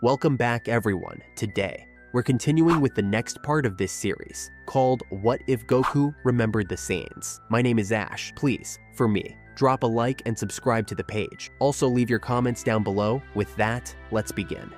Welcome back everyone. Today, we're continuing with the next part of this series, called What If Goku Remembered the Saiyans? My name is Ash. Please, for me, drop a like and subscribe to the page. Also leave your comments down below. With that, let's begin.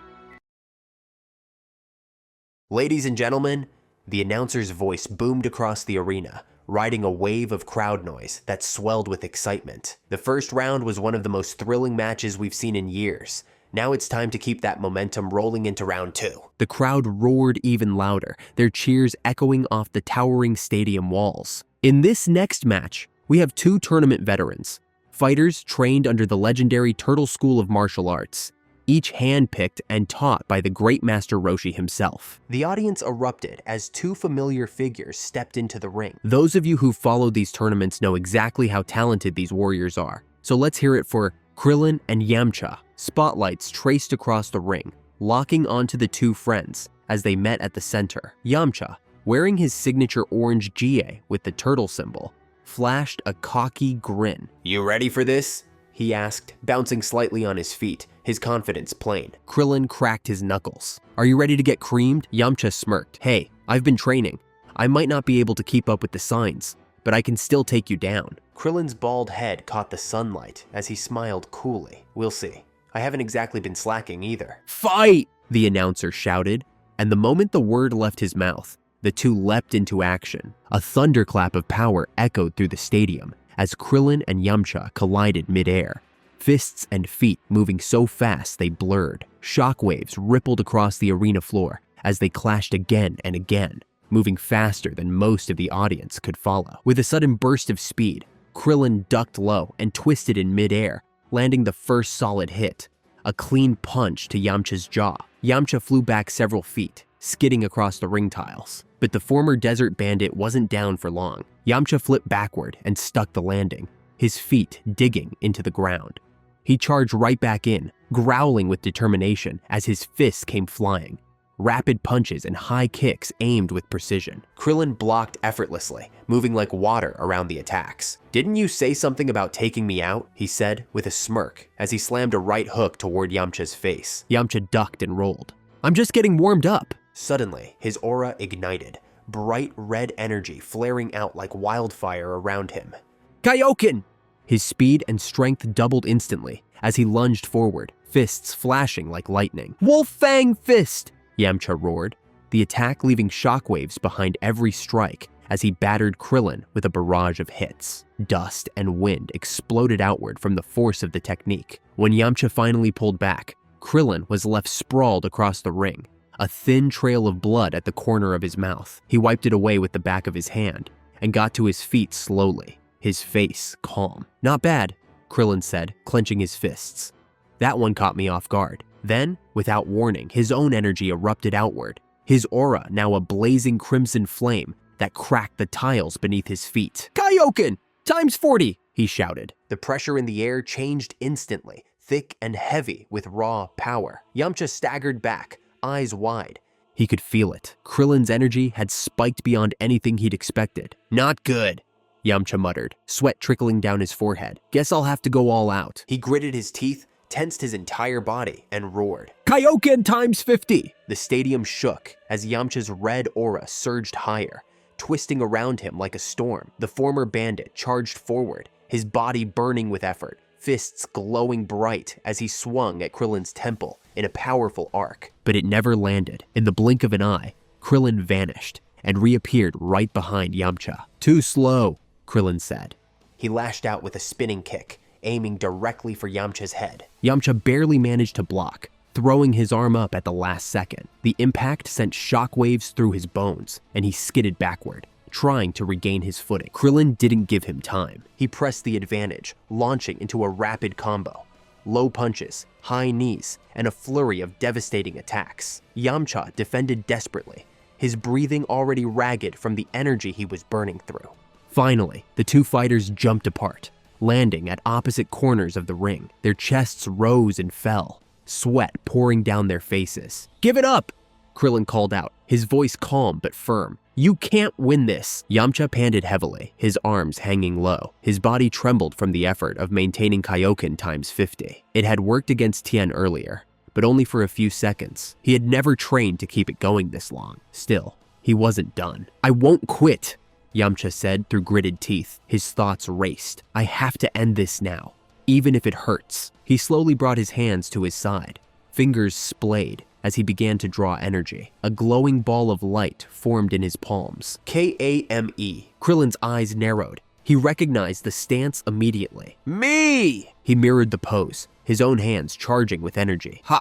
Ladies and gentlemen, the announcer's voice boomed across the arena, riding a wave of crowd noise that swelled with excitement. The first round was one of the most thrilling matches we've seen in years. Now it's time to keep that momentum rolling into round 2. The crowd roared even louder, their cheers echoing off the towering stadium walls. In this next match, we have two tournament veterans, fighters trained under the legendary Turtle School of Martial Arts, each handpicked and taught by the great Master Roshi himself. The audience erupted as two familiar figures stepped into the ring. Those of you who followed these tournaments know exactly how talented these warriors are, so let's hear it for Krillin and Yamcha. Spotlights traced across the ring, locking onto the two friends as they met at the center. Yamcha, wearing his signature orange GA with the turtle symbol, flashed a cocky grin. "You ready for this?" he asked, bouncing slightly on his feet, his confidence plain. Krillin cracked his knuckles. "Are you ready to get creamed?" Yamcha smirked. "Hey, I've been training. I might not be able to keep up with the signs, but I can still take you down." Krillin's bald head caught the sunlight as he smiled coolly. "We'll see. I haven't exactly been slacking either." "Fight!" the announcer shouted, and the moment the word left his mouth, the two leapt into action. A thunderclap of power echoed through the stadium as Krillin and Yamcha collided midair, fists and feet moving so fast they blurred. Shockwaves rippled across the arena floor as they clashed again and again, moving faster than most of the audience could follow. With a sudden burst of speed, Krillin ducked low and twisted in midair, landing the first solid hit, a clean punch to Yamcha's jaw. Yamcha flew back several feet, skidding across the ring tiles. But the former desert bandit wasn't down for long. Yamcha flipped backward and stuck the landing, his feet digging into the ground. He charged right back in, growling with determination as his fists came flying. Rapid punches and high kicks aimed with precision. Krillin blocked effortlessly, moving like water around the attacks. "Didn't you say something about taking me out?" he said with a smirk as he slammed a right hook toward Yamcha's face. Yamcha ducked and rolled. "I'm just getting warmed up." Suddenly, his aura ignited, bright red energy flaring out like wildfire around him. "Kaioken!" His speed and strength doubled instantly as he lunged forward, fists flashing like lightning. "Wolf Fang Fist!" Yamcha roared, the attack leaving shockwaves behind every strike as he battered Krillin with a barrage of hits. Dust and wind exploded outward from the force of the technique. When Yamcha finally pulled back, Krillin was left sprawled across the ring, a thin trail of blood at the corner of his mouth. He wiped it away with the back of his hand and got to his feet slowly, his face calm. "Not bad," Krillin said, clenching his fists. "That one caught me off guard." Then, without warning, his own energy erupted outward, his aura now a blazing crimson flame that cracked the tiles beneath his feet. "Kaioken! Times 40!" he shouted. The pressure in the air changed instantly, thick and heavy with raw power. Yamcha staggered back, eyes wide. He could feel it. Krillin's energy had spiked beyond anything he'd expected. "Not good," Yamcha muttered, sweat trickling down his forehead. "Guess I'll have to go all out." He gritted his teeth, tensed his entire body, and roared. "Kaioken times 50!" The stadium shook as Yamcha's red aura surged higher, twisting around him like a storm. The former bandit charged forward, his body burning with effort, fists glowing bright as he swung at Krillin's temple in a powerful arc. But it never landed. In the blink of an eye, Krillin vanished and reappeared right behind Yamcha. "Too slow," Krillin said. He lashed out with a spinning kick, aiming directly for Yamcha's head. Yamcha barely managed to block, throwing his arm up at the last second. The impact sent shockwaves through his bones, and he skidded backward, trying to regain his footing. Krillin didn't give him time. He pressed the advantage, launching into a rapid combo. Low punches, high knees, and a flurry of devastating attacks. Yamcha defended desperately, his breathing already ragged from the energy he was burning through. Finally, the two fighters jumped apart, landing at opposite corners of the ring. Their chests rose and fell, sweat pouring down their faces. "Give it up!" Krillin called out, his voice calm but firm. "You can't win this." Yamcha panted heavily, his arms hanging low. His body trembled from the effort of maintaining Kaioken times 50. It had worked against Tien earlier, but only for a few seconds. He had never trained to keep it going this long. Still, he wasn't done. "I won't quit," Yamcha said through gritted teeth. His thoughts raced. "I have to end this now, even if it hurts." He slowly brought his hands to his side. Fingers splayed as he began to draw energy. A glowing ball of light formed in his palms. Kame. Krillin's eyes narrowed. He recognized the stance immediately. "Me!" He mirrored the pose, his own hands charging with energy. "Ha!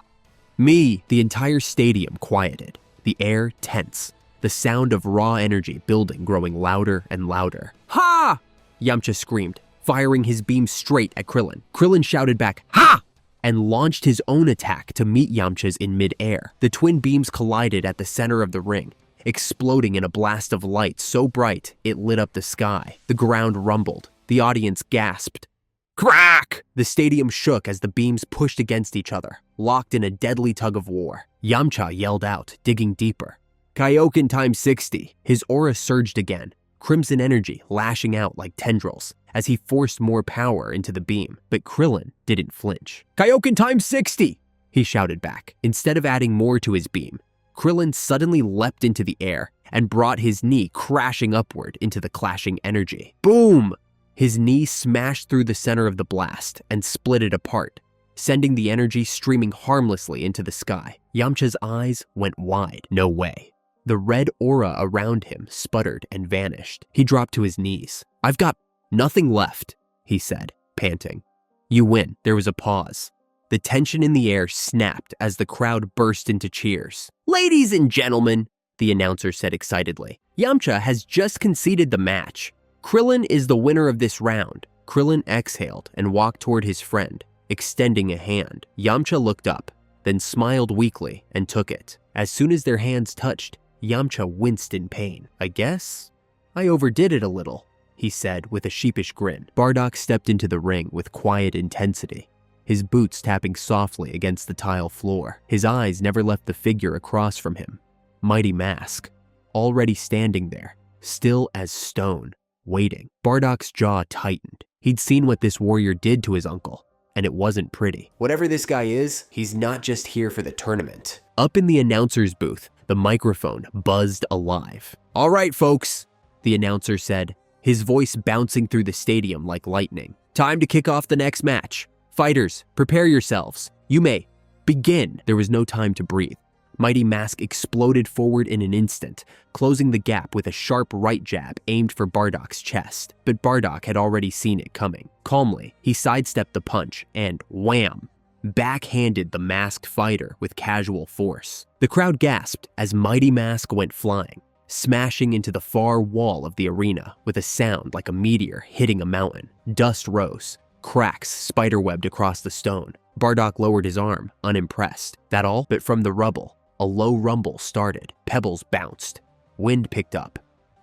Me!" The entire stadium quieted, the air tense, the sound of raw energy building growing louder and louder. "Ha!" Yamcha screamed, firing his beam straight at Krillin. Krillin shouted back, "Ha!" and launched his own attack to meet Yamcha's in mid-air. The twin beams collided at the center of the ring, exploding in a blast of light so bright it lit up the sky. The ground rumbled. The audience gasped. Crack! The stadium shook as the beams pushed against each other, locked in a deadly tug of war. Yamcha yelled out, digging deeper. Kaioken times 60. His aura surged again, crimson energy lashing out like tendrils as he forced more power into the beam. But Krillin didn't flinch. Kaioken times 60! He shouted back. Instead of adding more to his beam, Krillin suddenly leapt into the air and brought his knee crashing upward into the clashing energy. Boom! His knee smashed through the center of the blast and split it apart, sending the energy streaming harmlessly into the sky. Yamcha's eyes went wide. No way. The red aura around him sputtered and vanished. He dropped to his knees. I've got nothing left, he said, panting. You win. There was a pause. The tension in the air snapped as the crowd burst into cheers. Ladies and gentlemen, the announcer said excitedly, Yamcha has just conceded the match. Krillin is the winner of this round. Krillin exhaled and walked toward his friend, extending a hand. Yamcha looked up, then smiled weakly and took it. As soon as their hands touched, Yamcha winced in pain. I guess I overdid it a little, he said with a sheepish grin. Bardock stepped into the ring with quiet intensity, his boots tapping softly against the tile floor. His eyes never left the figure across from him, Mighty Mask, already standing there, still as stone, waiting. Bardock's jaw tightened. He'd seen what this warrior did to his uncle, and it wasn't pretty. Whatever this guy is, he's not just here for the tournament. Up in the announcer's booth, the microphone buzzed alive. All right, folks, the announcer said, his voice bouncing through the stadium like lightning. Time to kick off the next match. Fighters, prepare yourselves. You may begin. There was no time to breathe. Mighty Mask exploded forward in an instant, closing the gap with a sharp right jab aimed for Bardock's chest. But Bardock had already seen it coming. Calmly, he sidestepped the punch and wham! Backhanded the masked fighter with casual force. The crowd gasped as Mighty Mask went flying, smashing into the far wall of the arena with a sound like a meteor hitting a mountain. Dust rose. Cracks spiderwebbed across the stone. Bardock lowered his arm, unimpressed. That all? But from the rubble, a low rumble started. Pebbles bounced. Wind picked up.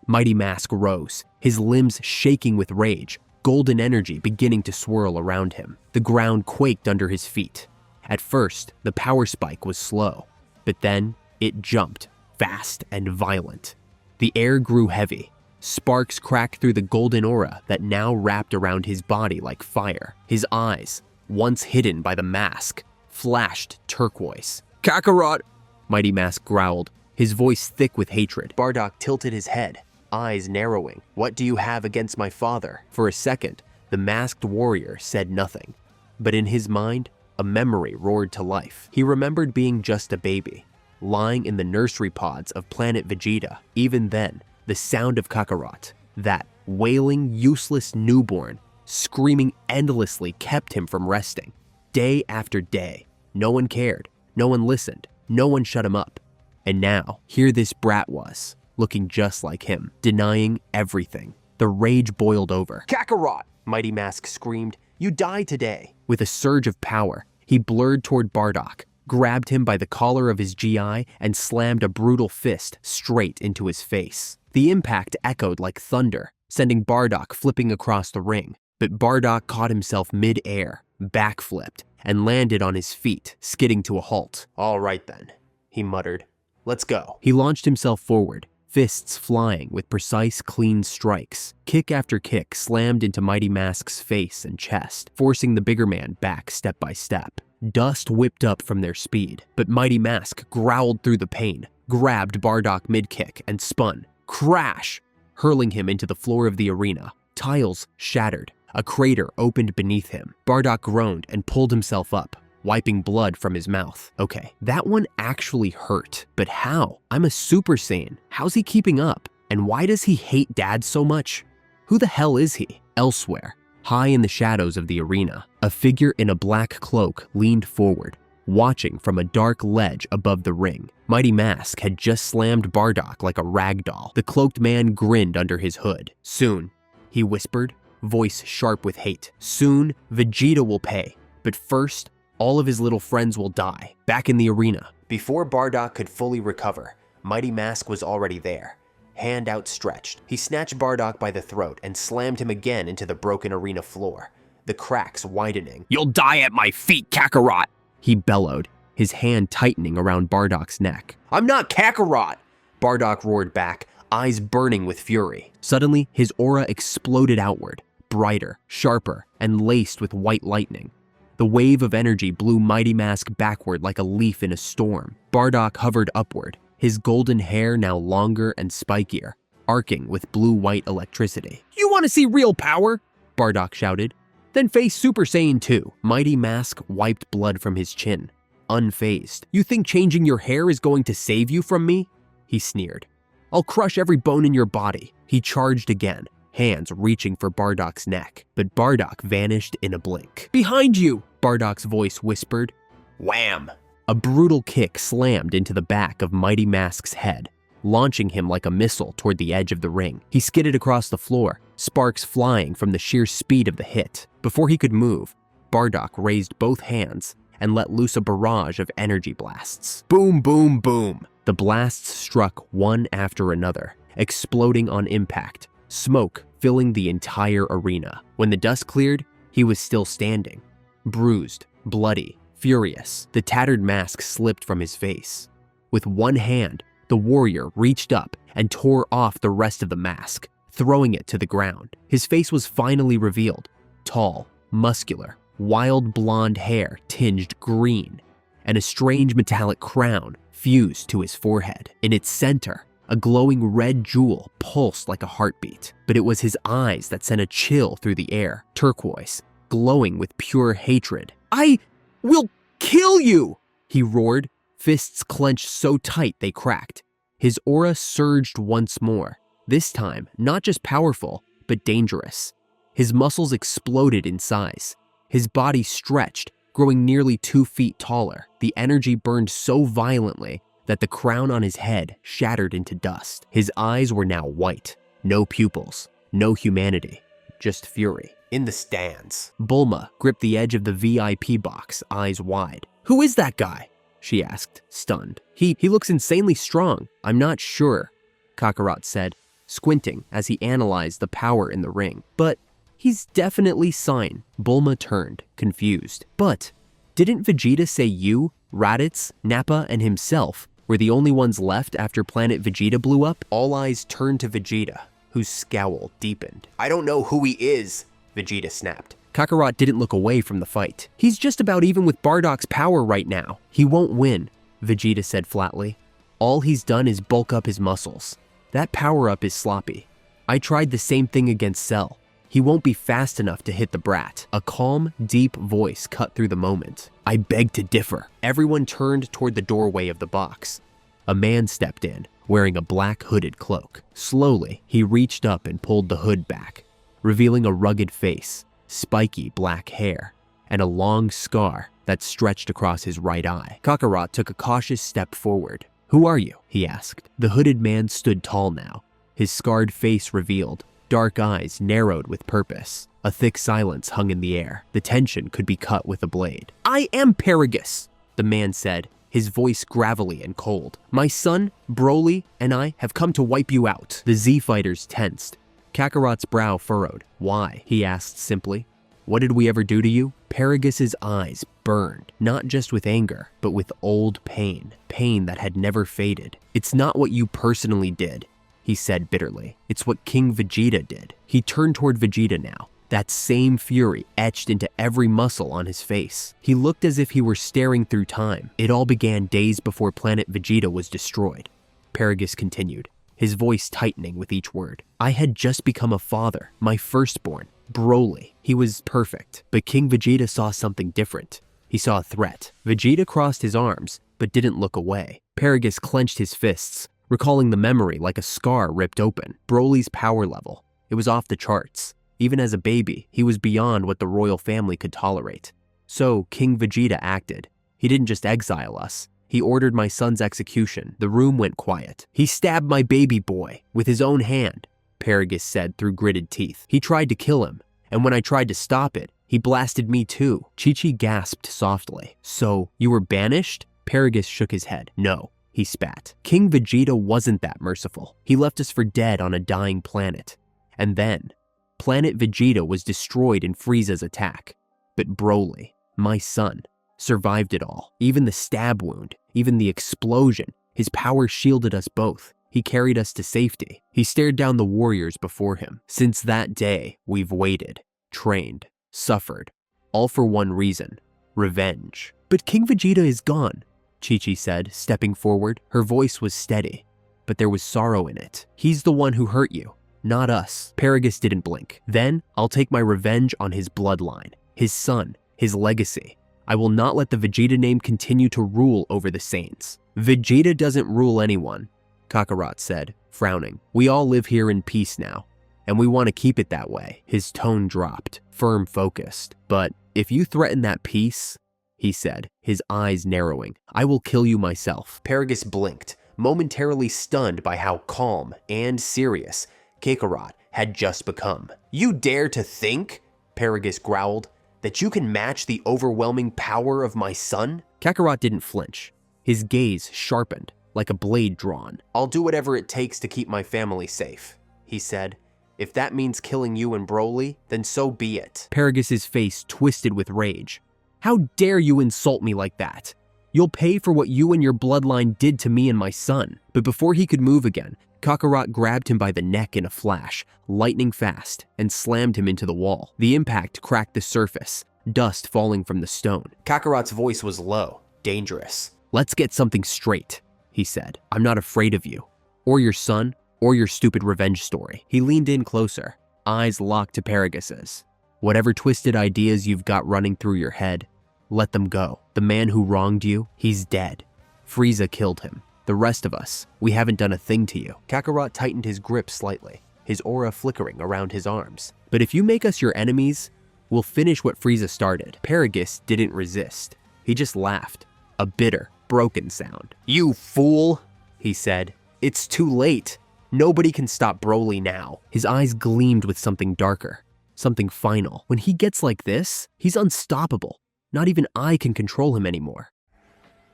Mighty Mask rose, his limbs shaking with rage, golden energy beginning to swirl around him. The ground quaked under his feet. At first, the power spike was slow, but then it jumped, fast and violent. The air grew heavy. Sparks cracked through the golden aura that now wrapped around his body like fire. His eyes, once hidden by the mask, flashed turquoise. Kakarot! Mighty Mask growled, his voice thick with hatred. Bardock tilted his head, eyes narrowing. What do you have against my father? For a second, the masked warrior said nothing. But in his mind, a memory roared to life. He remembered being just a baby, lying in the nursery pods of planet Vegeta. Even then, the sound of Kakarot, that wailing, useless newborn, screaming endlessly kept him from resting. Day after day, no one cared, no one listened, no one shut him up. And now, here this brat was, looking just like him, denying everything. The rage boiled over. Kakarot! Mighty Mask screamed. You die today. With a surge of power, he blurred toward Bardock, grabbed him by the collar of his GI, and slammed a brutal fist straight into his face. The impact echoed like thunder, sending Bardock flipping across the ring. But Bardock caught himself mid-air, backflipped, and landed on his feet, skidding to a halt. All right then, he muttered. Let's go. He launched himself forward, fists flying with precise, clean strikes. Kick after kick slammed into Mighty Mask's face and chest, forcing the bigger man back step by step. Dust whipped up from their speed, but Mighty Mask growled through the pain, grabbed Bardock mid-kick, and spun. Crash! Hurling him into the floor of the arena. Tiles shattered. A crater opened beneath him. Bardock groaned and pulled himself up, wiping blood from his mouth. Okay, that one actually hurt. But how? I'm a Super Saiyan. How's he keeping up? And why does he hate Dad so much? Who the hell is he? Elsewhere, high in the shadows of the arena, a figure in a black cloak leaned forward, watching from a dark ledge above the ring. Mighty Mask had just slammed Bardock like a rag doll. The cloaked man grinned under his hood. Soon, he whispered, voice sharp with hate. Soon, Vegeta will pay. But first, all of his little friends will die. Back in the arena. Before Bardock could fully recover, Mighty Mask was already there. Hand outstretched, he snatched Bardock by the throat and slammed him again into the broken arena floor, the cracks widening. "You'll die at my feet, Kakarot!" he bellowed, his hand tightening around Bardock's neck. "I'm not Kakarot!" Bardock roared back, eyes burning with fury. Suddenly, his aura exploded outward, brighter, sharper, and laced with white lightning. The wave of energy blew Mighty Mask backward like a leaf in a storm. Bardock hovered upward, his golden hair now longer and spikier, arcing with blue-white electricity. "You want to see real power?" Bardock shouted. "Then face Super Saiyan 2. Mighty Mask wiped blood from his chin, unfazed. "You think changing your hair is going to save you from me?" he sneered. "I'll crush every bone in your body." He charged again, hands reaching for Bardock's neck, but Bardock vanished in a blink. "Behind you!" Bardock's voice whispered. Wham! A brutal kick slammed into the back of Mighty Mask's head, launching him like a missile toward the edge of the ring. He skidded across the floor, sparks flying from the sheer speed of the hit. Before he could move, Bardock raised both hands and let loose a barrage of energy blasts. Boom, boom, boom! The blasts struck one after another, exploding on impact, smoke filling the entire arena. When the dust cleared, he was still standing, bruised, bloody, furious. The tattered mask slipped from his face. With one hand, the warrior reached up and tore off the rest of the mask, throwing it to the ground. His face was finally revealed, tall, muscular, wild blonde hair tinged green, and a strange metallic crown fused to his forehead. In its center, a glowing red jewel pulsed like a heartbeat, but it was his eyes that sent a chill through the air, turquoise, glowing with pure hatred. "I will kill you!" he roared, fists clenched so tight they cracked. His aura surged once more, this time not just powerful, but dangerous. His muscles exploded in size. His body stretched, growing nearly 2 feet taller. The energy burned so violently that the crown on his head shattered into dust. His eyes were now white, no pupils, no humanity, just fury. In the stands, Bulma gripped the edge of the VIP box, eyes wide. "Who is that guy?" she asked, stunned. He looks insanely strong." "I'm not sure," Kakarot said, squinting as he analyzed the power in the ring. "But he's definitely Saiyan." Bulma turned, confused. "But didn't Vegeta say you, Raditz, Nappa, and himself were the only ones left after Planet Vegeta blew up?" All eyes turned to Vegeta, whose scowl deepened. "I don't know who he is," Vegeta snapped. Kakarot didn't look away from the fight. "He's just about even with Bardock's power right now." "He won't win," Vegeta said flatly. "All he's done is bulk up his muscles. That power-up is sloppy. I tried the same thing against Cell. He won't be fast enough to hit the brat." A calm, deep voice cut through the moment. "I beg to differ." Everyone turned toward the doorway of the box. A man stepped in, wearing a black hooded cloak. Slowly, he reached up and pulled the hood back, revealing a rugged face, spiky black hair, and a long scar that stretched across his right eye. Kakarot took a cautious step forward. "Who are you?" he asked. The hooded man stood tall now, his scarred face revealed, dark eyes narrowed with purpose. A thick silence hung in the air. The tension could be cut with a blade. "I am Paragus," the man said, his voice gravelly and cold. "My son, Broly, and I have come to wipe you out." The Z-fighters tensed. Kakarot's brow furrowed. "Why?" he asked simply. "What did we ever do to you?" Paragus's eyes burned, not just with anger, but with old pain, pain that had never faded. "It's not what you personally did," he said bitterly. "It's what King Vegeta did." He turned toward Vegeta now, that same fury etched into every muscle on his face. He looked as if he were staring through time. It all began days before planet Vegeta was destroyed. Paragus continued, his voice tightening with each word. I had just become a father, my firstborn, Broly. He was perfect, but King Vegeta saw something different. He saw a threat. Vegeta crossed his arms, but didn't look away. Paragus clenched his fists, recalling the memory like a scar ripped open. Broly's power level. It was off the charts. Even as a baby, he was beyond what the royal family could tolerate. So King Vegeta acted. He didn't just exile us. He ordered my son's execution. The room went quiet. He stabbed my baby boy with his own hand, Paragus said through gritted teeth. He tried to kill him, and when I tried to stop it, he blasted me too. Chi-Chi gasped softly. So, you were banished? Paragus shook his head. No, he spat. King Vegeta wasn't that merciful. He left us for dead on a dying planet. And then, Planet Vegeta was destroyed in Frieza's attack. But Broly, my son, survived it all. Even the stab wound, even the explosion, his power shielded us both. He carried us to safety. He stared down the warriors before him. Since that day, we've waited, trained, suffered, all for one reason, revenge. But King Vegeta is gone, Chi-Chi said, stepping forward. Her voice was steady, but there was sorrow in it. He's the one who hurt you, not us. Paragus didn't blink. Then, I'll take my revenge on his bloodline, his son, his legacy. I will not let the Vegeta name continue to rule over the Saiyans. Vegeta doesn't rule anyone, Kakarot said, frowning. We all live here in peace now, and we want to keep it that way. His tone dropped, firm, focused. But if you threaten that peace, he said, his eyes narrowing, I will kill you myself. Paragus blinked, momentarily stunned by how calm and serious Kakarot had just become. You dare to think, Paragus growled, that you can match the overwhelming power of my son? Kakarot didn't flinch. His gaze sharpened, like a blade drawn. I'll do whatever it takes to keep my family safe, he said. If that means killing you and Broly, then so be it. Paragus's face twisted with rage. How dare you insult me like that? You'll pay for what you and your bloodline did to me and my son. But before he could move again, Kakarot grabbed him by the neck in a flash, lightning fast, and slammed him into the wall. The impact cracked the surface, dust falling from the stone. Kakarot's voice was low, dangerous. Let's get something straight, he said. I'm not afraid of you, or your son, or your stupid revenge story. He leaned in closer, eyes locked to Paragus's. Whatever twisted ideas you've got running through your head, let them go. The man who wronged you, he's dead. Frieza killed him. The rest of us, we haven't done a thing to you. Kakarot tightened his grip slightly, his aura flickering around his arms. But if you make us your enemies, we'll finish what Frieza started. Paragus didn't resist. He just laughed, a bitter, broken sound. You fool, he said. It's too late. Nobody can stop Broly now. His eyes gleamed with something darker, something final. When he gets like this, he's unstoppable. Not even I can control him anymore.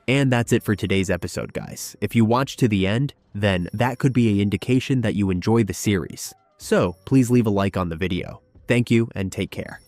And that's it for today's episode, guys. If you watched to the end, then that could be an indication that you enjoy the series. So please leave a like on the video. Thank you and take care.